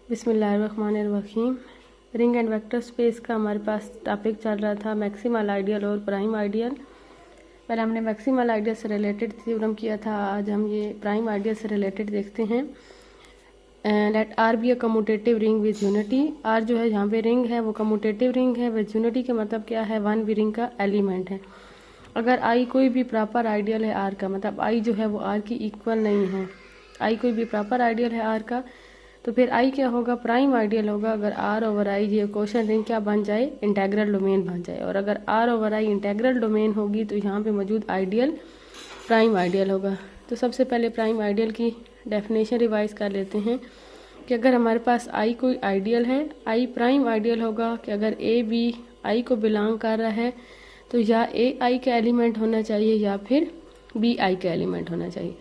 बिस्मिल्लाहिर्रहमानिर्रहीम। Ring and vector space का हमारे पास टॉपिक चल रहा था मैक्सिमल आइडियल और प्राइम आइडियल। पहले हमने मैक्सिमल आइडियल से रिलेटेड थ्योरम किया था, आज हम ये प्राइम आइडियल से रिलेटेड देखते हैं। Let R be a commutative ring with unity. R जो है यहाँ पे रिंग है वो कम्यूटेटिव रिंग है। विद यूनिटी का मतलब क्या है, वन भी रिंग का एलिमेंट है। अगर आई कोई भी प्रॉपर आइडियल है आर का, मतलब आई जो है वो आर की इक्वल नहीं है, आई कोई भी प्रॉपर आइडियल है आर का, तो फिर आई क्या होगा, प्राइम आइडियल होगा। अगर आर ओवर आई ये क्वेश्चन रिंग क्या बन जाए, इंटेग्रल डोमेन बन जाए। और अगर R over I integral domain होगी तो यहाँ पे मौजूद आइडियल प्राइम आइडियल होगा। तो सबसे पहले प्राइम आइडियल की डेफिनेशन रिवाइज कर लेते हैं कि अगर हमारे पास आई कोई आइडियल है, आई प्राइम आइडियल होगा कि अगर ए बी आई को बिलोंग कर रहा है तो या ए आई का एलिमेंट होना चाहिए या फिर बी आई का एलिमेंट होना चाहिए।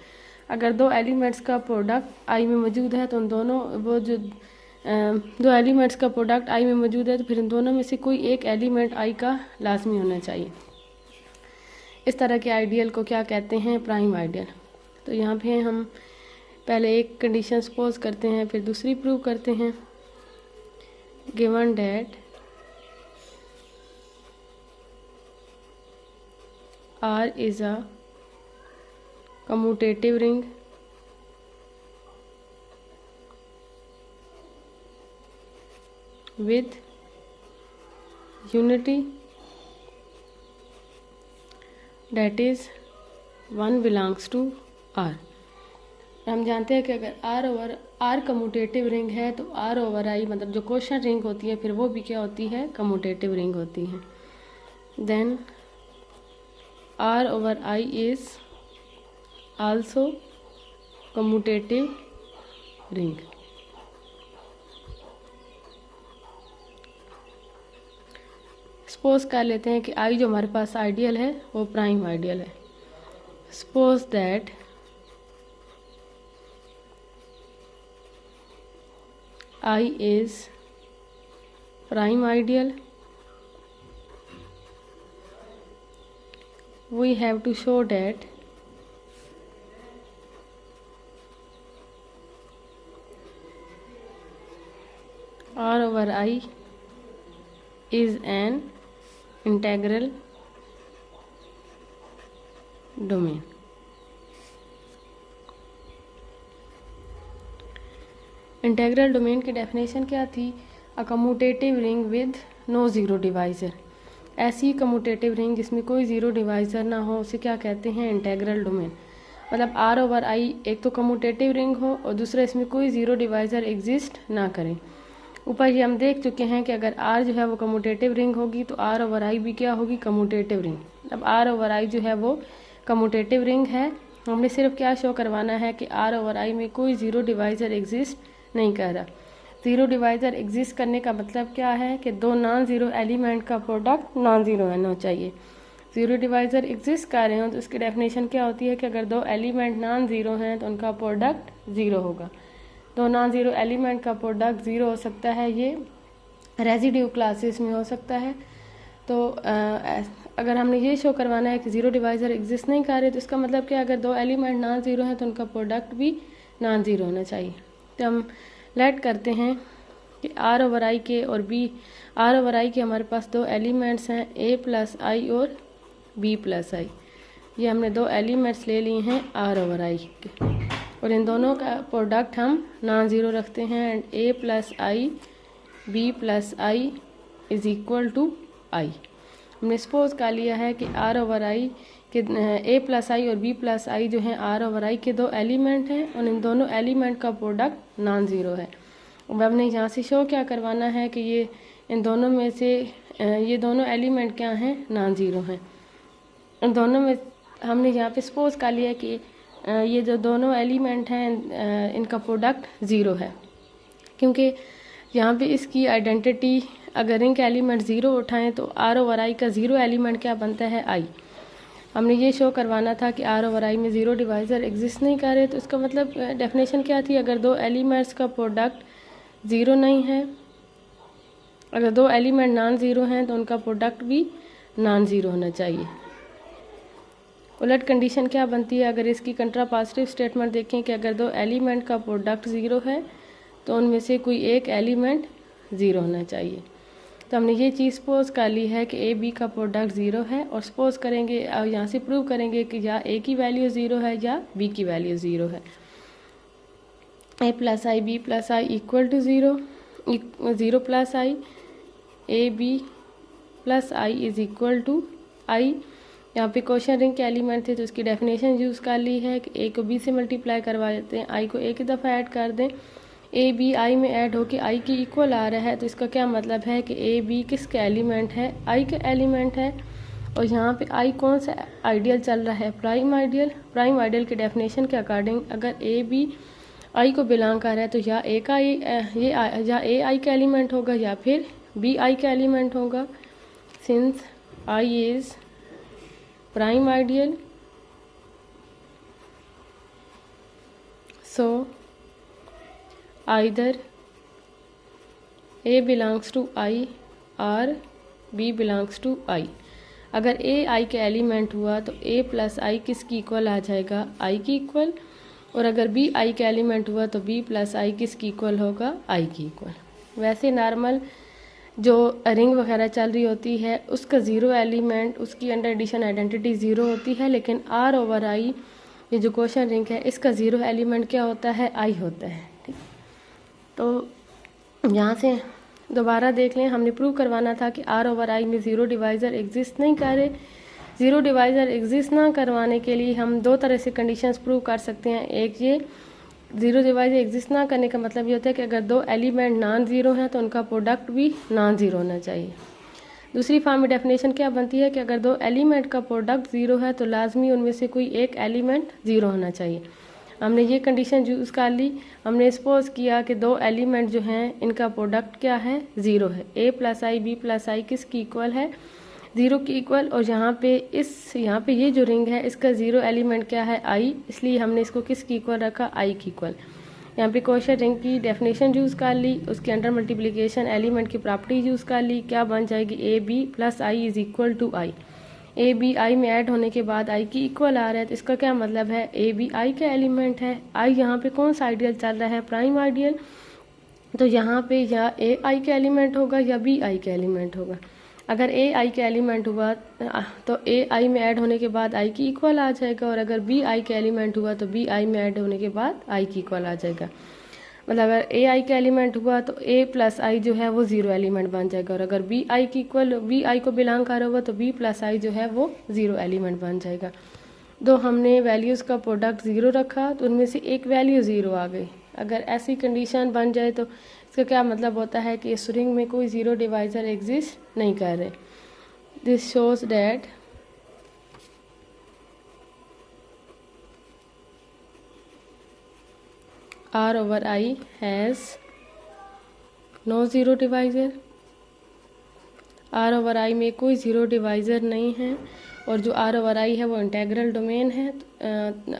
अगर दो एलिमेंट्स का प्रोडक्ट आई में मौजूद है तो उन दोनों दो एलिमेंट्स का प्रोडक्ट आई में मौजूद है तो फिर इन दोनों में से कोई एक एलिमेंट आई का लाजमी होना चाहिए। इस तरह के आइडियल को क्या कहते हैं, प्राइम आइडियल। तो यहाँ पे हम पहले एक कंडीशन सपोज करते हैं, फिर दूसरी प्रूव करते हैं। Given that R is a commutative ring with unity, that is 1 belongs to R। हम जानते हैं कि अगर R over R commutative ring है तो R ओवर I मतलब जो क्वेश्चन रिंग होती है फिर वो भी क्या होती है, कम्यूटेटिव रिंग होती है। Then R over I is also commutative ring। Suppose कर लेते हैं कि आई जो हमारे पास आइडियल है वो प्राइम आइडियल है। Suppose that I is prime ideal, we have to show that R over I is an integral domain। Integral domain की डेफिनेशन क्या थी, a commutative ring with no zero divisor. ऐसी commutative ring जिसमें कोई zero divisor ना हो उसे क्या कहते हैं, इंटेग्रल डोमेन। मतलब R ओवर I एक तो कम्यूटेटिव रिंग हो और दूसरा इसमें कोई ज़ीरो डिवाइज़र एग्जिस्ट ना करे। ऊपर ये हम देख चुके हैं कि अगर R जो है वो कम्यूटेटिव रिंग होगी तो R ओवर I भी क्या होगी, कम्यूटेटिव रिंग। अब R ओवर I जो है वो कम्यूटेटिव रिंग है। हमने सिर्फ क्या शो करवाना है कि R ओवर I में कोई ज़ीरो डिवाइज़र एग्जिस्ट नहीं कर रहा। ज़ीरो डिवाइज़र एग्जिस्ट करने का मतलब क्या है कि दो नॉन ज़ीरो एलिमेंट का प्रोडक्ट नॉन ज़ीरो होना चाहिए। ज़ीरो डिवाइज़र एग्जिस्ट कर रहे हो तो उसकी डेफिनेशन क्या होती है कि अगर दो एलिमेंट नॉन ज़ीरो हैं तो उनका प्रोडक्ट ज़ीरो होगा। दो नॉन ज़ीरो एलिमेंट का प्रोडक्ट ज़ीरो हो सकता है, ये रेजिड्यू क्लासेस में हो सकता है। तो अगर हमने ये शो करवाना है कि ज़ीरो डिवाइज़र एग्जिस्ट नहीं कर रहे तो इसका मतलब क्या, अगर दो एलिमेंट नॉन ज़ीरो हैं तो उनका प्रोडक्ट भी नॉन ज़ीरो होना चाहिए। तो हम लेट करते हैं कि आर ओवर आई के और बी, आर ओवर आई के हमारे पास दो एलिमेंट्स हैं, ए प्लस आई और बी प्लस आई। ये हमने दो एलिमेंट्स ले लिए हैं आर ओवर आई के और इन दोनों का प्रोडक्ट हम नॉन ज़ीरो रखते हैं। And A plus I B plus I is equal to I. हमने सपोज कर लिया है कि आर ओवर आई के ए प्लस आई और बी प्लस आई जो हैं आर ओवर आई के दो एलिमेंट हैं और इन दोनों एलिमेंट का प्रोडक्ट नॉन ज़ीरो है। अब हमने यहाँ से शो क्या करवाना है कि ये इन दोनों में से ये दोनों एलिमेंट क्या हैं, नॉन ज़ीरो हैं। इन दोनों में हमने यहाँ पे सपोज कर लिया कि ये जो दोनों एलिमेंट हैं इनका प्रोडक्ट ज़ीरो है, क्योंकि यहाँ पे इसकी आइडेंटिटी अगर रिंग के एलिमेंट ज़ीरो उठाएं तो आर ओवर आई का ज़ीरो एलिमेंट क्या बनता है, आई। हमने ये शो करवाना था कि आर ओवर आई में ज़ीरो डिवाइज़र एग्जिस्ट नहीं कर रहे, तो इसका मतलब डेफिनेशन क्या थी, अगर दो एलिमेंट्स का प्रोडक्ट ज़ीरो नहीं है, अगर दो एलिमेंट नॉन ज़ीरो हैं तो उनका प्रोडक्ट भी नॉन ज़ीरो होना चाहिए। उलट कंडीशन क्या बनती है, अगर इसकी कंट्रापोजिटिव स्टेटमेंट देखें कि अगर दो एलिमेंट का प्रोडक्ट ज़ीरो है तो उनमें से कोई एक एलिमेंट ज़ीरो होना चाहिए। तो हमने ये चीज़ सपोज कर ली है कि ए बी का प्रोडक्ट ज़ीरो है, और सपोज करेंगे यहाँ से प्रूव करेंगे कि या ए की वैल्यू ज़ीरो है या बी की वैल्यू ज़ीरो है। A plus I B plus I equal to zero, zero plus I, A B plus I is equal to I. यहाँ पे क्वेश्चन रिंग के एलिमेंट थे तो उसकी डेफिनेशन यूज़ कर ली है कि ए को बी से मल्टीप्लाई करवा देते हैं, आई को एक ही दफ़ा ऐड कर दें, ए बी आई में ऐड होके आई की इक्वल आ रहा है। तो इसका क्या मतलब है कि ए बी किसका एलिमेंट है, आई का एलिमेंट है। और यहाँ पे आई कौन सा आइडियल चल रहा है, प्राइम आइडियल। प्राइम आइडियल के डेफिनेशन के अकॉर्डिंग अगर ए बी आई को बिलोंग कर रहा है तो या ए का या ए आई का एलिमेंट होगा या फिर बी आई का एलिमेंट होगा। Since I is prime ideal, so either A belongs to I or B belongs to I। अगर A I के एलिमेंट हुआ तो A प्लस आई किसकी इक्वल आ जाएगा, I की इक्वल। और अगर B I के एलिमेंट हुआ तो B प्लस आई किसकी इक्वल होगा, I की इक्वल। वैसे नॉर्मल जो रिंग वगैरह चल रही होती है उसका ज़ीरो एलिमेंट, उसकी अंडर एडिशन आइडेंटिटी ज़ीरो होती है, लेकिन आर ओवर आई ये जो क्वेश्चन रिंग है इसका ज़ीरो एलिमेंट क्या होता है, आई होता है। ठीक, तो यहाँ से दोबारा देख लें, हमने प्रूव करवाना था कि आर ओवर आई में ज़ीरो डिवाइज़र एग्जिस्ट नहीं कर रहे। ज़ीरो डिवाइज़र एग्जिस्ट ना करवाने के लिए हम दो तरह से कंडीशंस प्रूव कर सकते हैं। एक ये, ज़ीरो डिवाइज़र एग्जिस्ट ना करने का मतलब ये होता है कि अगर दो एलिमेंट नॉन ज़ीरो हैं तो उनका प्रोडक्ट भी नॉन ज़ीरो होना चाहिए। दूसरी फॉर्म में डेफिनेशन क्या बनती है कि अगर दो एलिमेंट का प्रोडक्ट ज़ीरो है तो लाजमी उनमें से कोई एक एलिमेंट ज़ीरो होना चाहिए। हमने ये कंडीशन यूज़ कर ली। हमने सपोज किया कि दो एलिमेंट जो हैं इनका प्रोडक्ट क्या है, ज़ीरो है। A plus I B plus आई किसकी इक्वल है, ज़ीरो की इक्वल। और यहाँ पे ये जो रिंग है इसका ज़ीरो एलिमेंट क्या है, आई, इसलिए हमने इसको किसकी इक्वल रखा, आई की इक्वल। यहाँ पे क्वेश्चन रिंग की डेफिनेशन यूज़ कर ली, उसके अंडर मल्टीप्लिकेशन एलिमेंट की प्रॉपर्टी यूज़ कर ली। क्या बन जाएगी, A B plus I is equal to I. A B I में ऐड होने के बाद आई की इक्वल आ रहा है, तो इसका क्या मतलब है, ए बी आई का एलिमेंट है। आई यहाँ पे कौन सा आइडियल चल रहा है, प्राइम आइडियल। तो यहाँ पे या ए आई का एलिमेंट होगा या बी आई का एलिमेंट होगा। अगर ए आई का एलिमेंट हुआ तो ए आई में ऐड होने के बाद आई की इक्वल आ जाएगा, और अगर बी आई का एलिमेंट हुआ तो बी आई में ऐड होने के बाद आई की इक्वल आ जाएगा। मतलब अगर ए आई का एलिमेंट हुआ तो ए प्लस आई जो है वो ज़ीरो एलिमेंट बन जाएगा, और अगर बी आई की इक्वल बी आई को बिलोंग कर रहा होगा तो बी प्लस आई जो है वो ज़ीरो एलिमेंट बन जाएगा। तो हमने वैल्यूज़ का प्रोडक्ट ज़ीरो रखा तो उनमें से एक वैल्यू ज़ीरो आ गई। अगर ऐसी कंडीशन बन जाए तो इसका क्या मतलब होता है कि इस रिंग में कोई ज़ीरो डिवाइज़र एग्जिस्ट नहीं कर रहे। This shows that R over I has no zero divisor. R over I में कोई ज़ीरो डिवाइज़र नहीं है, और जो R over I है वो इंटेग्रल डोमेन है।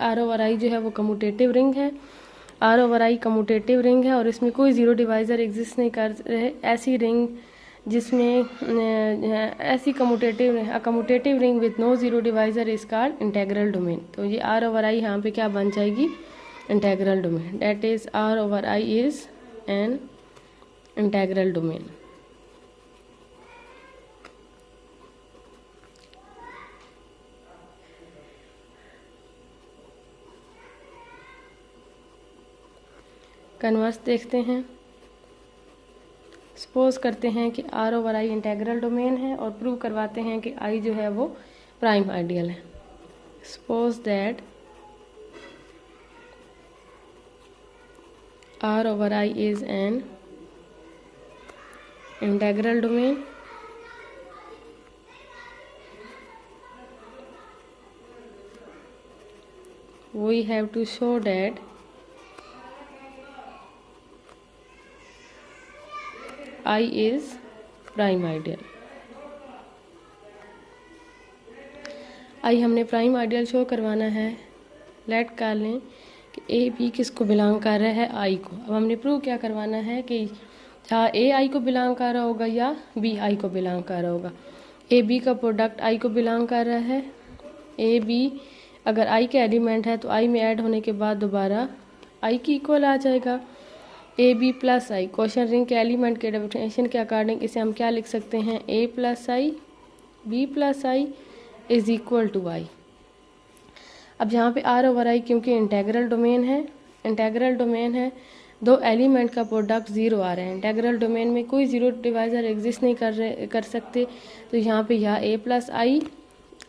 R over I जो है वो कम्यूटेटिव रिंग है। R over I commutative ring है और इसमें कोई ज़ीरो डिवाइज़र एग्जिस्ट नहीं कर रहे। ऐसी रिंग जिसमें ऐसी commutative ring with no zero divisor is called integral domain. तो ये R over I यहाँ पे क्या बन जाएगी, integral domain. That is R over I is an integral domain. Converse देखते हैं। सपोज करते हैं कि R over I integral domain है और प्रूव करवाते हैं कि I जो है वो प्राइम आइडियल है। Suppose that R over I is an integral domain we have to show that I is prime ideal। I हमने प्राइम आइडियल शो करवाना है। लेट कर लें कि ए बी किसको बिलोंग कर रहा है, आई को। अब हमने प्रूव क्या करवाना है कि या ए आई को बिलोंग कर रहा होगा या बी आई को बिलोंग कर रहा होगा। ए बी का प्रोडक्ट आई को बिलोंग कर रहा है। ए बी अगर आई के एलिमेंट है तो आई में ऐड होने के बाद दोबारा आई की इक्वल आ जाएगा। A B plus I quotient ring के एलिमेंट के डेफिनेशन के अकॉर्डिंग इसे हम क्या लिख सकते हैं, A plus I B plus I is equal to I. अब यहाँ पे आर ओवर आई क्योंकि इंटेग्रल डोमेन है, दो एलिमेंट का प्रोडक्ट ज़ीरो आ रहा है। इंटेग्रल डोमेन में कोई ज़ीरो डिवाइज़र एग्जिस्ट नहीं कर सकते, तो यहाँ पे यहाँ ए प्लस आई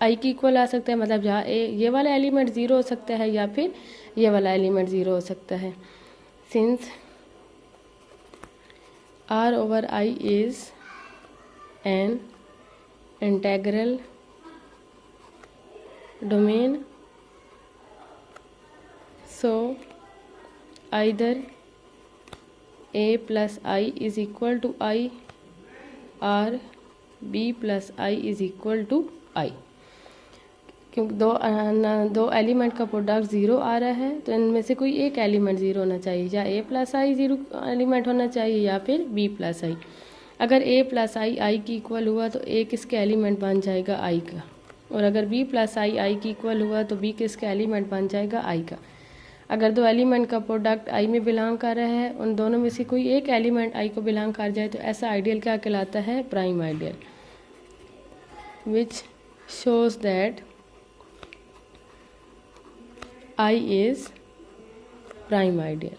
की इक्वल आ सकता है, मतलब यहाँ ये वाला एलिमेंट ज़ीरो हो सकता है या फिर ये वाला एलिमेंट ज़ीरो हो सकता है। Since R over I is an integral domain, so either a plus I is equal to I or b plus I is equal to I। क्योंकि दो एलिमेंट का प्रोडक्ट ज़ीरो आ रहा है, तो इनमें से कोई एक एलिमेंट ज़ीरो होना चाहिए, या a plus I zero element होना चाहिए या फिर b प्लस आई। अगर a प्लस आई की इक्वल हुआ तो a किसका एलिमेंट बन जाएगा, i का, और अगर b प्लस आई की इक्वल हुआ तो b किसका एलिमेंट बन जाएगा, i का। अगर दो एलिमेंट का प्रोडक्ट आई में बिलोंग कर रहा है, उन दोनों में से कोई एक एलिमेंट आई को बिलोंग कर जाए तो ऐसा आइडियल क्या कहलाता है, prime ideal, which shows that I is prime ideal.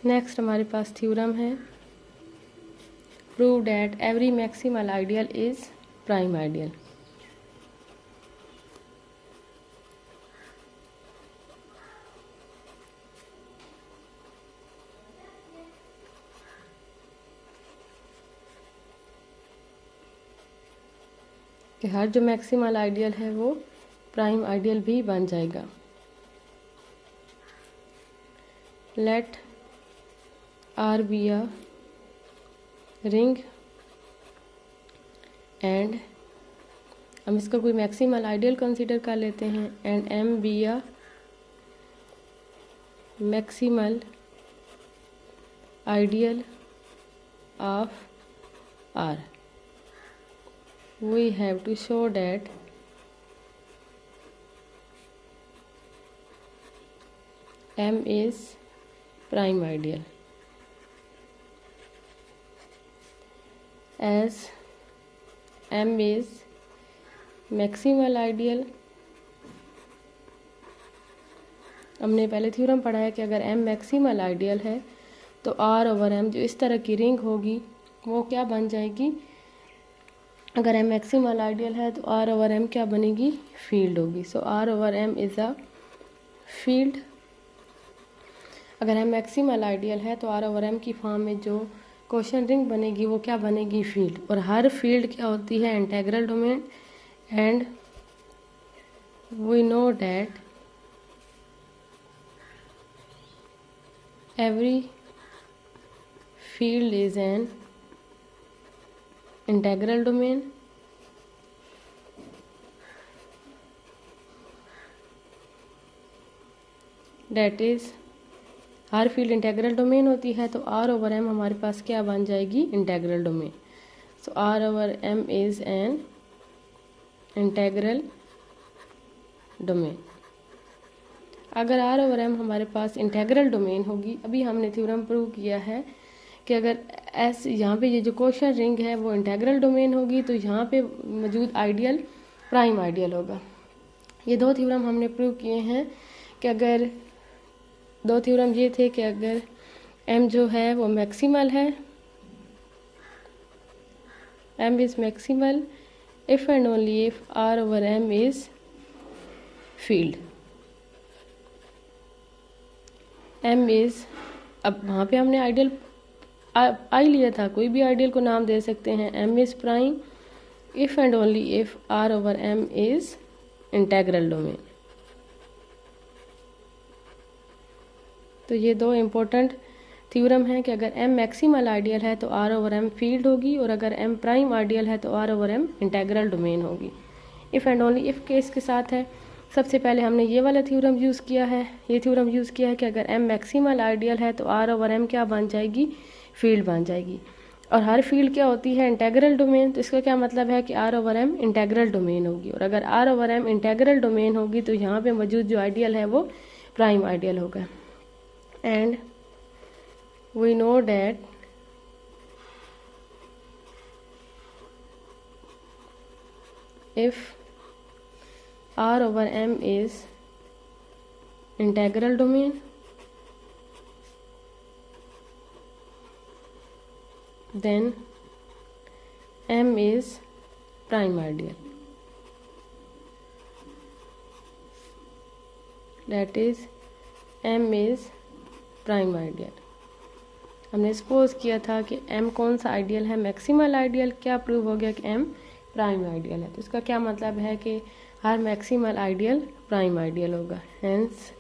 Next हमारे पास थ्योरम है, prove that every maximal ideal is prime ideal। कि हर जो मैक्सिमल आइडियल है वो प्राइम आइडियल भी बन जाएगा। Let R be a ring and हम इसको कोई मैक्सिमल आइडियल कंसीडर कर लेते हैं, and M be a maximal ideal of R. We have to show that M is prime ideal. As M is maximal ideal, हमने पहले theorem पढ़ा है कि अगर M मैक्सिमल आइडियल है तो R ओवर M जो इस तरह की रिंग होगी वो क्या बन जाएगी, अगर M मैक्सिमल आइडियल है तो R ओवर M क्या बनेगी, फील्ड होगी। सो R over M is a field. अगर M मैक्सिमल आइडियल है तो R ओवर M की फॉर्म में जो क्वेश्चन रिंग बनेगी वो क्या बनेगी, फील्ड। और हर फील्ड क्या होती है, integral domain, and we know that every field is an integral domain. That is हर फील्ड इंटेग्रल डोमेन होती है, तो आर ओवर एम हमारे पास क्या बन जाएगी, integral domain. So R over M is an integral domain. अगर आर ओवर एम हमारे पास इंटेग्रल डोमेन होगी, अभी हमने थ्योरम प्रूव किया है कि अगर एस यहाँ पे ये जो क्वेश्चन रिंग है वो इंटेग्रल डोमेन होगी तो यहाँ पे मौजूद आइडियल प्राइम आइडियल होगा। ये दो थ्योरम हमने प्रूव किए हैं कि अगर दो थ्योरम ये थे कि अगर m जो है वो मैक्सिमल है, m is maximal if and only if r over m is field. m is, अब वहाँ पे हमने आइडियल आई लिया था, कोई भी आइडियल को नाम दे सकते हैं, m is prime if and only if r over m is integral domain. तो ये दो इम्पोर्टेंट थ्योरम है कि अगर m मैक्सिमल आइडियल है तो r ओवर m फील्ड होगी, और अगर m प्राइम आइडियल है तो r over m integral domain होगी। If and only if case के साथ है, सबसे पहले हमने ये वाला थ्योरम यूज़ किया है, ये थ्योरम यूज़ किया है कि अगर m मैक्सिमल आइडियल है तो r ओवर m क्या बन जाएगी, फील्ड बन जाएगी। और हर फील्ड क्या होती है, इंटेग्रल डोमेन। तो इसका क्या मतलब है कि R over M integral domain होगी, और अगर R over M integral domain होगी तो यहाँ पे मौजूद जो आइडियल है वो प्राइम आइडियल होगा। And we know that if R over M is integral domain, then M is prime ideal, that is M is prime ideal। हमने सपोज किया था कि M कौन सा आइडियल है, मैक्सिमल आइडियल। क्या प्रूव हो गया कि M प्राइम आइडियल है। तो इसका क्या मतलब है कि हर मैक्सिमल आइडियल प्राइम आइडियल होगा। Hence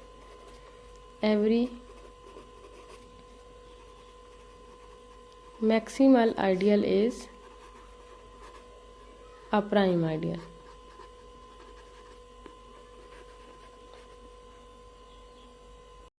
every maximal ideal is a prime ideal.